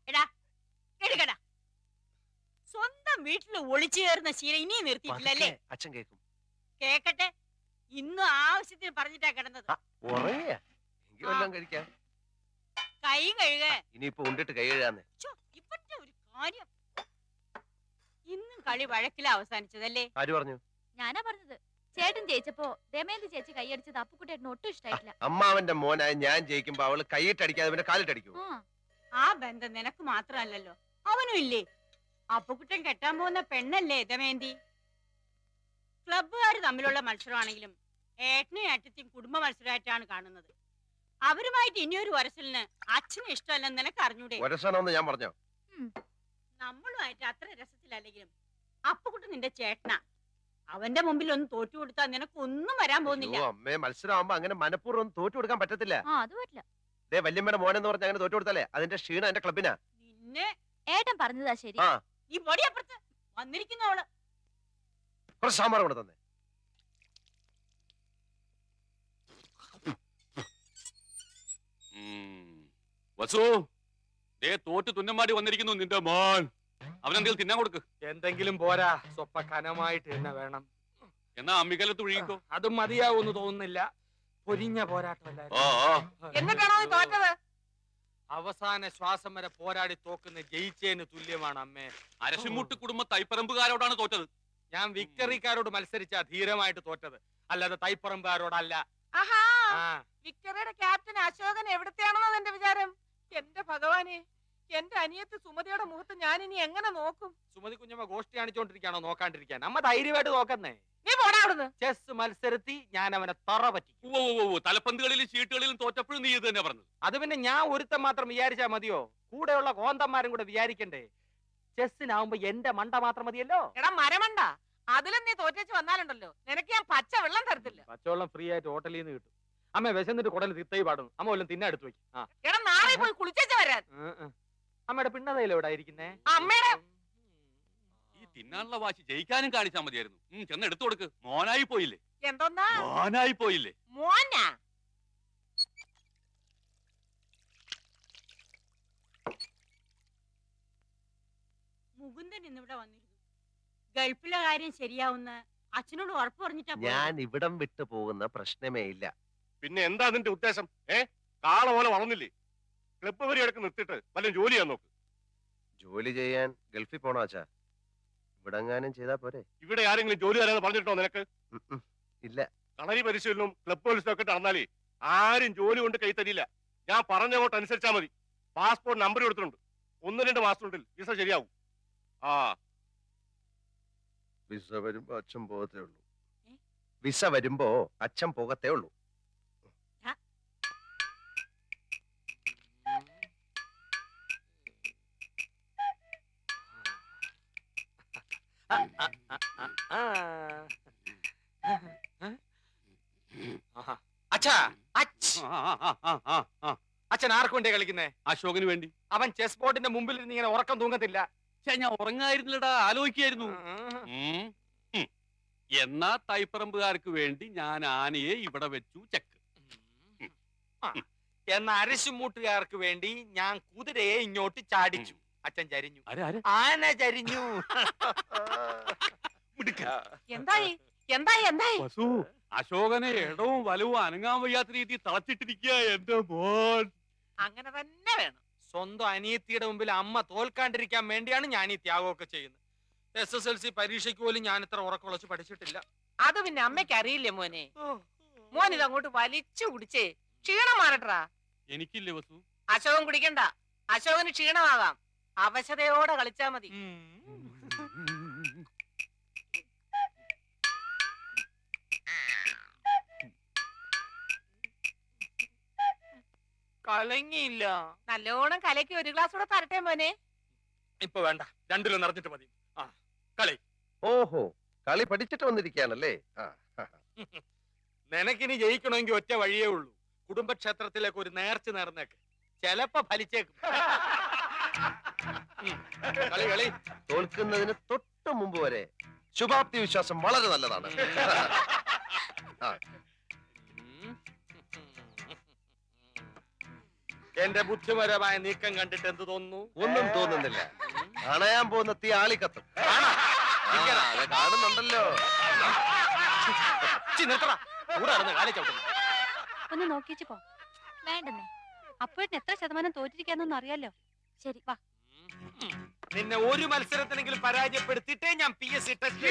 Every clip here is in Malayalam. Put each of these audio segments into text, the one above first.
എടാ എടുക്കടാ. സ്വന്തം വീട്ടിൽ ഒളിച്ചു കയറുന്ന ശീലം ഇനിയും നിർത്തിയിട്ടില്ലല്ലേ? അച്ഛൻ കേൾക്കും. കേക്കട്ടെ. ഇന്നും ആവശ്യത്തിന് പറഞ്ഞിട്ടാ കിടന്നത്. കഴിക്കാം. കൈ കഴുക. ഇനിയിപ്പോ ഉണ്ടിട്ട് കൈ കഴുകാന്നേ. ഇപ്പത്തെ ഒരു കാര്യം. ഇന്നും കളി വഴക്കില അവസാനിച്ചതല്ലേ? ആര് പറഞ്ഞു? ഞാനാ പറഞ്ഞത്. ചേട്ടൻ ജയിച്ചപ്പോ ദമയന്തി ചേച്ചി കൈയടിച്ചത് അപ്പുക്കുട്ടേട്ടന് ഒട്ടും ഇഷ്ടായിട്ടില്ല. അമ്മാവന്റെ മോനായ ഞാൻ ജയിക്കുമ്പോ അവള് കൈയിട്ടടിക്കാതെ പിന്നെ കാലിട്ടടിക്കൂ. ആ ബന്ധം നിനക്ക് മാത്രമല്ലല്ലോ, അവനും ഇല്ലേ? അപ്പുക്കുട്ടൻ കെട്ടാൻ പോകുന്ന പെണ്ണല്ലേ ദമയന്തി? ക്ലബ്ബുകാർ തമ്മിലുള്ള മത്സരമാണെങ്കിലും ഏട്ടനും ഏട്ടത്തെയും കുടുംബ മത്സരമായിട്ടാണ് കാണുന്നത്. അവരുമായിട്ട് ഇനിയൊരു വരസലിന് അച്ഛന് ഇഷ്ടമല്ലെന്ന് നിനക്ക് അറിഞ്ഞൂടെ? ഞാൻ പറഞ്ഞോ? നമ്മളുമായിട്ട് അത്ര രസത്തിലല്ലെങ്കിലും അപ്പുക്കുട്ടൻ നിന്റെ ചേട്ടനാ. അവന്റെ മുമ്പിൽ ഒന്ന് തോറ്റു കൊടുത്താൽ നിനക്ക് ഒന്നും വരാൻ പോകുന്നില്ല. അമ്മേ, മത്സരമാകുമ്പോ അങ്ങനെ മനഃപൂർവ്വം തോറ്റു കൊടുക്കാൻ പറ്റത്തില്ല. വല്യമ്മയുടെ മോനെന്ന് പറഞ്ഞ അങ്ങനെ തോറ്റു കൊടുത്താലേ അതിന്റെ ക്ഷീണം എന്റെ ക്ലബിനാ. നിന്നെ ഏട്ടൻ പറഞ്ഞതാ ശരി. ഈ പൊടിയപ്പുറത്ത് വന്നിരിക്കുന്നവള് കുറച്ച് സാമ്പാർ കൂടെ തന്നെ. വസു, തോറ്റ് തുന്നമാടി വന്നിരിക്കുന്നു നിന്റെ മോൻ. അവനെന്തെങ്കിലും തിന്നാൻ കൊടുക്ക്. എന്തെങ്കിലും പോരാ, സ്വപ്പ കനമായിട്ട് തന്നെ വേണം. എന്നാ അമ്മിക്കലത്ത് ഒഴുകിക്കോ. അതും മതിയാവൂന്ന് തോന്നുന്നില്ല. പൊരിഞ്ഞ പോരാട്ടമല്ലായിരുന്നു. എന്നിട്ടാണോ നീ തോറ്റത്? അവസാന ശ്വാസം വരെ പോരാടി തോക്കുന്ന ജയിച്ചേന് തുല്യമാണ് അമ്മേ. അരശിമുട്ട് കുടുംബ തൈപ്പറമ്പുകാരോടാണ് തോറ്റത്. ഞാൻ വിക്ടറിക്കാരോട് മത്സരിച്ച ധീരമായിട്ട് തോറ്റത്, അല്ലാതെ തൈപ്പറമ്പുകാരോടല്ല. വിക്ടറിയുടെ ക്യാപ്റ്റൻ അശോകൻ എവിടത്തെയാണെന്നോ എന്റെ വിചാരം. എന്റെ ഭഗവാനെ, എന്റെ അനിയത്ത് സുമതിയുടെ മുഖത്ത് ഞാൻ ഇനി എങ്ങനെ നോക്കും? സുമതി കുഞ്ഞമ്മ ഗോഷ്ടി കാണിച്ചോണ്ടിരിക്കാണോ നോക്കാണ്ടിരിക്കാൻ? അമ്മ ധൈര്യമായിട്ട് നോക്കുന്നേ. നീ പോടാ അവിടുന്ന്. ചെസ് മത്സരത്തി ഞാൻ അവനെ തറ പറ്റി. തലപ്പന്തുകളിലും ചീട്ടുകളിലും തോറ്റപ്പോഴും നീ ഇത് തന്നെ പറഞ്ഞത്. അത് പിന്നെ ഞാൻ ഒരുത്തം മാത്രം വിചാരിച്ചാ മതിയോ? കൂടെയുള്ള കോന്തന്മാരും കൂടെ വിചാരിക്കണ്ടേ? ചെസ്സിനാവുമ്പോ എന്റെ മണ്ട മാത്രം മതിയല്ലോ. എടാ മരമണ്ട, അതിലും നീ തോറ്റേച്ച് വന്നാലുണ്ടല്ലോ നിനക്ക് ഞാൻ പച്ച വെള്ളം തരത്തില്ല. പച്ചവെള്ളം ഫ്രീ ആയിട്ട് ഹോട്ടലിൽ നിന്ന് കിട്ടും. അമ്മ വിശന്നിട്ട് കുടൽ തിത്തൈ പാടുന്നു. അമ്മ വല്ലതും തിന്നാ എടുത്തു വെക്കും. എടാ നാളെ പോയി കുളിച്ചേച്ച് വരാൻ. അമ്മയുടെ പിണ്ണതയില എവിടെ ഇരിക്കുന്നേ? അമ്മയുടെ ഈ തിന്നാനുള്ള വാശി ജയിക്കാനും കാണിച്ചാൽ മതിയായിരുന്നു. ചെന്ന് എടുത്തു കൊടുക്ക്. മോനായി പോയില്ലേ? എന്തോന്നാ മോനായി പോയില്ലേ? മോനാ? മുകുന്ദൻ ഇന്നിവിടെ വന്നിരുന്നു. ഗൾഫിലെ കാര്യം ശരിയാവുന്ന അച്ഛനോട് ഉറപ്പ് പറഞ്ഞിട്ടാ. ഞാൻ ഇവിടം വിട്ടു പോകുന്ന പ്രശ്നമേ ഇല്ല. പിന്നെ എന്താ നിന്റെ ഉദ്ദേശം? കാള പോലെ വളർന്നില്ലേ? ക്ലബ്ബ് വരെയൊക്കെ നിർത്തിയിട്ട് വല്ല ജോലി ചെയ്യാൻ നോക്ക്. ജോലി ചെയ്യാൻ ഗൾഫിൽ പോണോ അച്ഛാ? ഇവിടെങ്ങാനും ചെയ്താ പോരെ? ഇവിടെ ആരെങ്കിലും ജോലി തരാന്ന് പറഞ്ഞിട്ടോ നിനക്ക്? ഇല്ല. കളരി പരിശീലനവും ക്ലബ്ബ് മത്സരവും ഒക്കെ നടന്നാലേ ആരും ജോലി കൊണ്ട് കൈ തരില്ല. ഞാൻ പറഞ്ഞങ്ങോട്ട് അനുസരിച്ചാ മതി. പാസ്പോർട്ട് നമ്പർ കൊടുത്തിട്ടുണ്ട്. 1-2 മാസത്തിനുള്ളിൽ വിസ ശരിയാവും. വിസ വരുമ്പോ അച്ഛൻ പോകത്തേ ഉള്ളൂ. വിസ വരുമ്പോ അച്ഛൻ പോകത്തേ ഉള്ളൂ. അച്ഛൻ ആർക്കു വേണ്ടിയാ കളിക്കുന്നേ? അശോകന് വേണ്ടി. അവൻ ചെസ് ബോർഡിന്റെ മുമ്പിൽ നിന്ന് ഇങ്ങനെ ഉറക്കം തൂങ്ങത്തില്ല. ഞാൻ ഉറങ്ങായിരുന്നില്ലടാ, ആലോചിക്കായിരുന്നു. എന്നാ തൈപ്പറമ്പുകാർക്ക് വേണ്ടി ഞാൻ ആനയെ ഇവിടെ വെച്ചു ചെക്ക്. എന്ന അരശുമൂട്ടുകാർക്ക് വേണ്ടി ഞാൻ കുതിരയെ ഇങ്ങോട്ട് ചാടിച്ചു. അച്ഛൻ ചരിഞ്ഞു. ആന ചരിഞ്ഞു. എന്തായി എന്തായി എന്തായി? അശോകനെ ഇടവും വലവും അനങ്ങാൻ വയ്യാത്ത രീതി തളച്ചിട്ടിരിക്കുക എന്റെ മോൻ. അങ്ങനെ തന്നെ വേണം. സ്വന്തം അനിയത്തിയുടെ മുമ്പിൽ അമ്മ തോൽക്കാണ്ടിരിക്കാൻ വേണ്ടിയാണ് ഞാൻ ഈ ത്യാഗമൊക്കെ ചെയ്യുന്നത്. SSLC പരീക്ഷയ്ക്ക് പോലും ഞാൻ ഇത്ര ഉറക്കുളച്ച് പഠിച്ചിട്ടില്ല. അത് പിന്നെ അമ്മയ്ക്ക് അറിയില്ലേ മോനെ? മോൻ ഇതങ്ങോട്ട് വലിച്ചു കുടിച്ചേ ക്ഷീണം മാറട്ടാ. എനിക്കില്ലേ വസു? അശോകൻ കുടിക്കണ്ട. അശോകന് ക്ഷീണമാകാം. അവശതയോടെ കളിച്ചാ മതി. കലങ്ങിയില്ല. നല്ലോണം കലക്കി ഒരു ഗ്ലാസ് കൂടെ തരട്ടെ മോനെ? ഇപ്പൊ വേണ്ട, 2 നിറഞ്ഞിട്ട് മതി. കളി. ഓഹോ, കളി പഠിച്ചിട്ട് വന്നിരിക്കുകയാണല്ലേ? നിനക്കിനി ജയിക്കണമെങ്കിൽ ഒറ്റ വഴിയേ ഉള്ളൂ. കുടുംബക്ഷേത്രത്തിലേക്ക് ഒരു നേർച്ച നേർന്നേക്ക്. ചെലപ്പോ ഫലിച്ചേക്കും. കളി കളി. തോൽക്കുന്നതിന് തൊട്ട് മുമ്പ് വരെ ശുഭാപ്തി വിശ്വാസം വളരെ നല്ലതാണ്. എന്റെ ബുദ്ധിപരമായ നീക്കം കണ്ടിട്ട് എന്ത് തോന്നുന്നു? ഒന്നും തോന്നുന്നില്ല. അണയാൻ പോകുന്ന തീ ആളിക്കത്തും. അത് കാണുന്നുണ്ടല്ലോ. ഒന്ന് നോക്കിച്ചു പോ. വേണ്ടെന്നേ, അപ്പോഴത്തെ എത്ര ശതമാനം തോറ്റിരിക്കാന്നൊന്നും അറിയാലോ. ശരി വാ. നിന്നെ ഒരു മത്സരത്തിനെങ്കിലും പരാജയപ്പെടുത്തിയിട്ടേ ഞാൻ PSC ടെസ്റ്റ്.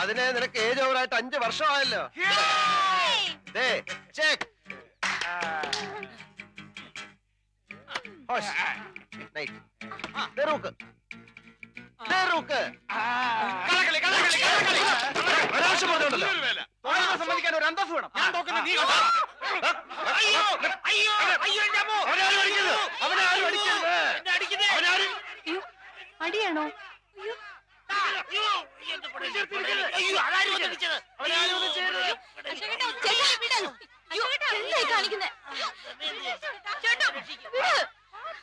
അതിനെ നിനക്ക് ഏജ് ഓവറായിട്ട് 5 വർഷമായല്ലോ. ചെക്ക്. സമ്മതിക്കാൻ ഒരു അന്തസ് വേണം. ഞാൻ തോക്കുന്നത് നീ കണ്ടോ? അയ്യോ അയ്യോ അയ്യോ എന്റെ അമ്മോ! അടിയാണോ?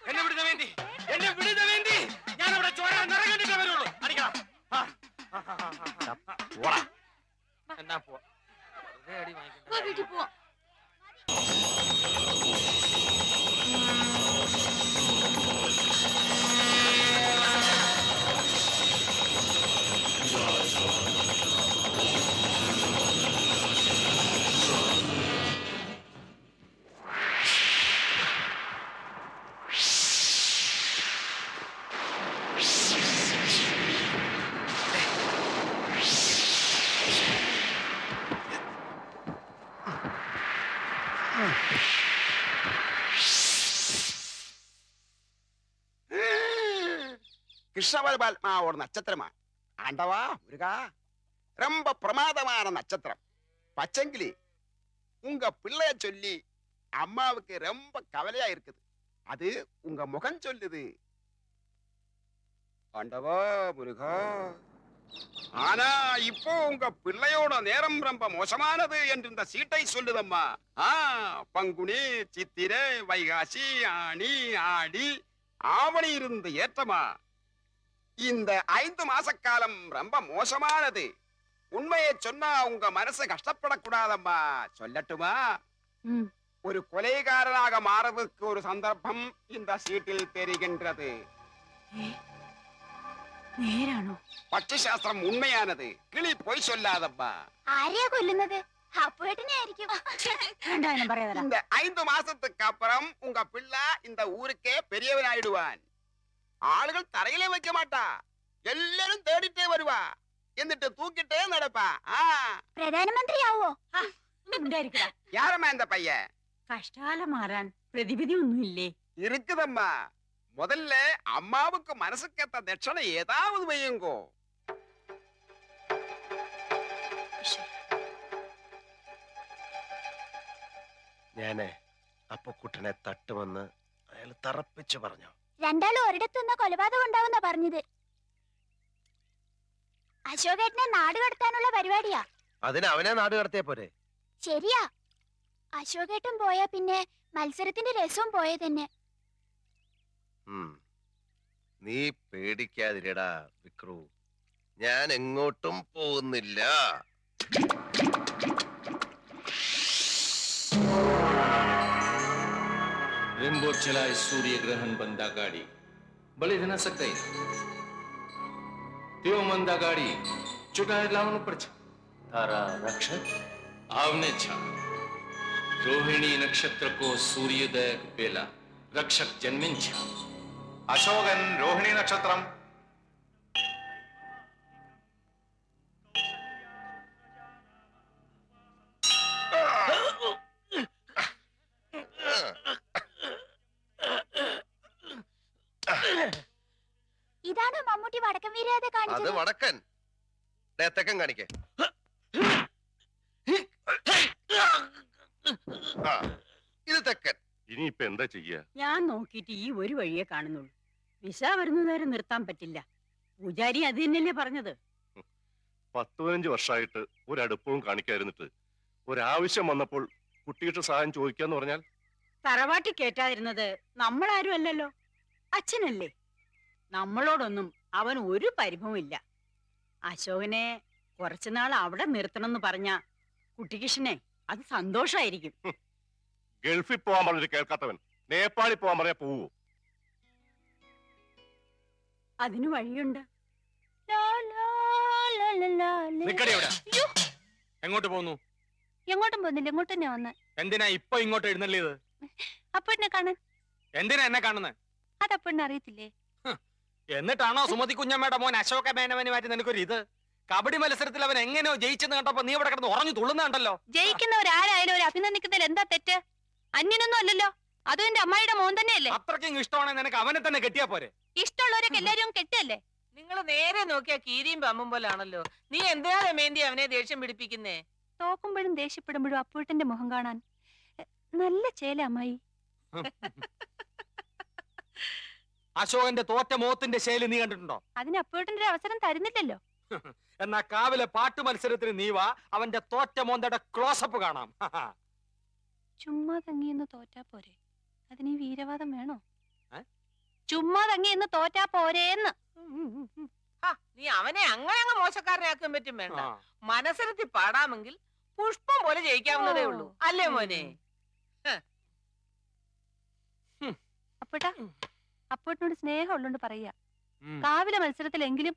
എന്നെ വിടുന്ന വേണ്ടി, എന്നെ വിടുന്ന വേണ്ടി ഞാൻ അവിടെ ചോര നിറകണ്ടിട്ടേ വരുള്ളൂ. അടിക്കണം. എന്നാ പോ. അടി വാങ്ങിക്കണ്ട. கிருஷ்ணபரமாவோட நட்சத்திரமா ஆண்டவா முருகா ரொம்ப பிரமாதமான நட்சத்திரம். பச்சங்கிளி, உங்க பிள்ளைய சொல்லி அம்மாவுக்கு ரொம்ப கவலையா இருக்குது. அது உங்க முகம் சொல்லுது. ஆண்டவா முருகா, ஆனா இப்போ உங்க பிள்ளையோட நேரம் ரொம்ப மோசமானது என்று இந்த சீட்டை சொல்லுதம்மா. பங்குனி, சித்திரை, வைகாசி, ஆனி, ஆடி, ஆவணி இருந்து ஏற்றமா. இந்த 5 மாச காலம் ரொம்ப மோசமானது. உண்மையை சொன்னா உங்க மனசு கஷ்டப்படக்கூடாதம்மா. சொல்லட்டுமா? ஒரு கொலைகாரனாக மாறதுக்கு ஒரு சந்தர்ப்பம் இந்த சீட்டில் தெரிகின்றது. നേരാണോ? പക്ഷിശാസ്ത്രം ഉണ്മയാനത്. കിളി പോയി சொல்லாதம்மா. ആരെയാ കൊല്ലുന്നത്? അപ്പോഴേട്ടനായിരിക്കും. இந்த 5 மாசத்துக்கு அப்புறம் உங்க பிள்ளை இந்த ஊருக்கே பெரியவனாயிடுவான். ஆளுகள் தரையிலே வைக்க மாட்டா, எல்லாரும் தேடிட்டே வருவா. എന്നിട്ട് தூக்கிட்டே நடப்பா. പ്രധാനമന്ത്രിയാവോ? யாரம்மா இந்த பையன்? കഷ്ടകാലം മാറാൻ പ്രതിവിധി ഒന്നുമില്ലേ? இருக்குதம்மா. முதல்ல அம்மாவுக்கு மனசுக்கேத்த தட்சணை ஏதாவது வையுங்கோ. ഞാനേ അപ്പൊ കുട്ടനെ തട്ടുമെന്ന് അയാൾ തറപ്പിച്ചു പറഞ്ഞു. രണ്ടാളും ഒരിടത്തുനിന്ന് കൊലപാതകം ഉണ്ടാവുന്ന പറഞ്ഞത്. അശോകേട്ടനെ നാട് കടത്താനുള്ള പരിപാടിയാ. അതിന് അവനെ നാട് കടത്തിയ പോരെ? ശരിയാ. അശോകേട്ടൻ പോയാ പിന്നെ മത്സരത്തിന്റെ രസവും പോയ തന്നെ. നീ പേടിക്കാതിരടാ വിക്രു, ഞാൻ എങ്ങോട്ടും പോകുന്നില്ല. रिम्बो चलाए सूर्य ग्रहण बंदा गाड़ी बलिद न सकते त्यो मंदा गाड़ी चुटाए लावण पड़ तारा रक्षक आवने छा. रोहिणी नक्षत्र को सूर्योदय बेला रक्षक जन्मिन छा. അശോകൻ രോഹിണി നക്ഷത്രം. ഇതാണോ മമ്മൂട്ടി വടക്കൻ വീരാതെ അത് കാണിച്ചത്? വടക്കൻ. തെക്കൻ കാണിക്കേ. ഇത് തെക്കൻ. ഇനിയിപ്പൊ എന്താ ചെയ്യാ? ഞാൻ നോക്കിയിട്ട് ഈ ഒരു വഴിയെ കാണുന്നുള്ളൂ. വിസ വരുന്നവരെ നിർത്താൻ പറ്റില്ല. പൂജാരി അത് തന്നെയല്ലേ പറഞ്ഞത്? 10-15 വർഷമായിട്ട് ഒരടുപ്പവും കാണിക്കാതിരുന്നിട്ട് ഒരാവശ്യം വന്നപ്പോൾ കുട്ടിയുടെ സഹായം ചോദിക്കാന്ന് പറഞ്ഞാൽ തറവാട്ടി കേറ്റാതിരുന്നത് നമ്മളാരും അല്ലല്ലോ, അച്ഛനല്ലേ. നമ്മളോടൊന്നും അവൻ ഒരു പരിഭവം ഇല്ല. അശോകനെ കുറച്ചുനാൾ അവിടെ നിർത്തണമെന്ന് പറഞ്ഞ കുട്ടികൃഷ്ണനെ അത് സന്തോഷമായിരിക്കും. ഗൾഫിൽ പോവാൻ പറഞ്ഞിട്ട് കേൾക്കാത്തവൻ നേപ്പാളിൽ പോവാൻ പറയാ പോവോ? അതിന് വഴിയുണ്ട്. ലാ, ലാ, ലാ, ലാ, ലാ, ലാ. നിക്കടി അവിടെ. അയ്യോ, എങ്ങോട്ട് പോന്നു? എങ്ങോട്ടും പോകുന്നില്ല, ഇങ്ങോട്ട് തന്നെ വന്ന്. എന്തിനാ ഇപ്പൊ ഇങ്ങോട്ട് എഴുന്നള്ളിയത്? അപ്പൂട്ടിനെ കാണാൻ. എന്തിനാ എന്നെ കാണുന്നത്? അത് അപ്പൂട്ടിനെ അറിയത്തില്ലേ? എന്നിട്ടാണോ സുമതി കുഞ്ഞമ്മയുടെ മോൻ അശോക മേനവന് മാറ്റി നിനക്കൊരു ഇത്? കബഡി മത്സരത്തിൽ അവൻ എങ്ങനെയോ ജയിച്ചെന്ന് കണ്ടപ്പോ നീ ഇവിടെ കിടന്ന് ഉറഞ്ഞു തുള്ളുന്നുണ്ടല്ലോ. ജയിക്കുന്നവരാരായാലും ഒരു അഭിനന്ദിക്കുന്നതിൽ എന്താ തെറ്റ്? അന്യനൊന്നും അല്ലല്ലോ, അതും എന്റെ അമ്മായിയുടെ മോൻ തന്നെയല്ലേ. അത്രയ്ക്കും ഇഷ്ടമാണെങ്കിൽ നിനക്ക് അവനെ തന്നെ കെട്ടിയാ പോരെ? ഇഷ്ടമുള്ളവരൊക്കെ എല്ലാരും കെട്ടല്ലേ. നിങ്ങൾ നേരെ നോക്കിയാ കീരിയും പമ്പും പോലാണല്ലോ. നീ എന്തിനാ രമേന്തി അവനെ ദേഷ്യം പിടിപ്പിക്കുന്നേ? തോക്കുമ്പോഴും ദേഷ്യപ്പെടുമ്പോഴും അപ്പൂട്ടന്റെ മുഖം കാണാൻ നല്ല ചേല അമ്മായി. അശോകന്റെ തോറ്റ മോത്തിന്റെ ശൈലി നീ കണ്ടിട്ടുണ്ടോ? അതിന് അപ്പൂട്ടന്റെ ഒരു അവസരം തരുന്നില്ലല്ലോ. എന്നാ കാവിലെ പാട്ട് മത്സരത്തിന് നീ വാ, അവന്റെ തോറ്റ മോന്തയുടെ ക്ലോസപ്പ് കാണാം. ചുമ്മാ തങ്ങിയെന്ന് തോറ്റാ പോരെ, അതിന് ഈ വീരവാദം വേണോ? ഏ? ചുമ്മാ തങ്ങിയെന്ന് തോറ്റാ പോരേന്ന്. നീ അവനെ അങ്ങനെ അങ്ങ് മോശക്കാരനാക്കാൻ പറ്റും വേണ്ട. ആ. മനസ്സിലെത്തി പാടാമെങ്കിൽ പുഷ്പം പോലെ ജയിക്കാവുന്നതേ ഓ. ഉള്ളൂ, അല്ലേ മോനെ? അപ്പൂട്ടാ, അപ്പൂട്ടിനോട് സ്നേഹം ഉള്ളോണ്ട് പറയാ, ഉം. കാവിലെ മത്സരത്തിലെങ്കിലും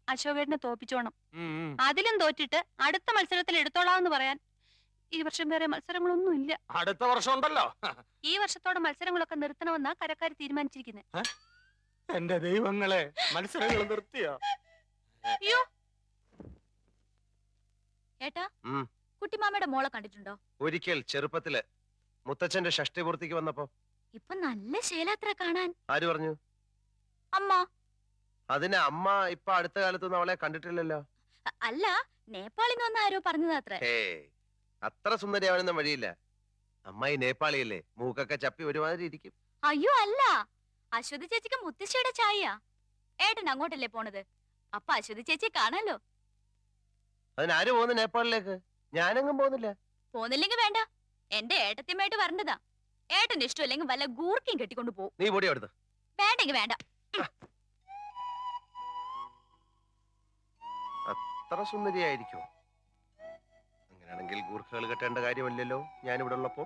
അശോകേട്ടനെ തോപ്പിച്ചോണം. ഉം, ഉം. അതിലും തോറ്റിട്ട് അടുത്ത മത്സരത്തിൽ എടുത്തോളാന്ന് പറയാൻ ഈ വർഷം വേറെ മത്സരങ്ങളൊന്നും ഇല്ല. അടുത്ത വർഷം ഉണ്ടല്ലോ. ഈ വർഷത്തോടെ മത്സരങ്ങളൊക്കെ നിർത്തണമെന്നാ കരക്കാർ തീരുമാനിച്ചിരിക്കുന്നത്. എന്റെ ദൈവങ്ങളെ, മത്സരങ്ങൾ നിർത്തിയോ? അയ്യോ ഏട്ടാ, കുട്ടിമാമയുടെ മോളെ കണ്ടിട്ടുണ്ടോ? ഒരിക്കൽ ചെറുപ്പത്തില് മുത്തച്ഛന്റെ ഷഷ്ടിപൂർത്തിക്ക് വന്നപ്പോ. ഇപ്പൊ നല്ല ശേലാത്ര കാണാൻ. ആര് പറഞ്ഞു? അമ്മ. അതിന് അമ്മ ഇപ്പൊ അടുത്ത കാലത്തൊന്നും അവളെ കണ്ടിട്ടില്ലല്ലോ. അല്ല, നേപ്പാളിൽ നിന്ന് ആരോ പറഞ്ഞതാത്രേ. അത്ര സുന്ദരിയാവാനൊന്നും വഴിയില്ല. അമ്മായി നേപ്പാളിയല്ലേ, മൂക്കൊക്കെ ചപ്പി ഒരുമാതിരി ഇരിക്കും. അയ്യോ അല്ല, അശ്വതി ചേച്ചിക്ക് മുത്തശ്ശിയുടെ ചായ. ഏട്ടൻ അങ്ങോട്ടല്ലേ പോണത്, അപ്പൊ അശ്വതി ചേച്ചിയെ കാണാലോ. അതിനാര് പോകുന്നു നേപ്പാളിലേക്ക്? ഞാനെങ്ങും പോകുന്നില്ല. പോന്നില്ലെങ്കിൽ വേണ്ട, എന്റെ ഏട്ടത്തിയമ്മയായിട്ട് വരണ്ടതാ. ഏട്ടന്റെ ഇഷ്ടമില്ലെങ്കിൽ വല്ല ഗൂർക്കയും കെട്ടിക്കൊണ്ട് പോകും. നീ പൊടി അവിടുന്ന്. വേണ്ടെങ്കിൽ വേണ്ട. അത്ര സുന്ദരിയായിരിക്കും. അങ്ങനെയാണെങ്കിൽ ഗൂർഖകൾ കെട്ടേണ്ട കാര്യമല്ലല്ലോ ഞാനിവിടെ ഉള്ളപ്പോ.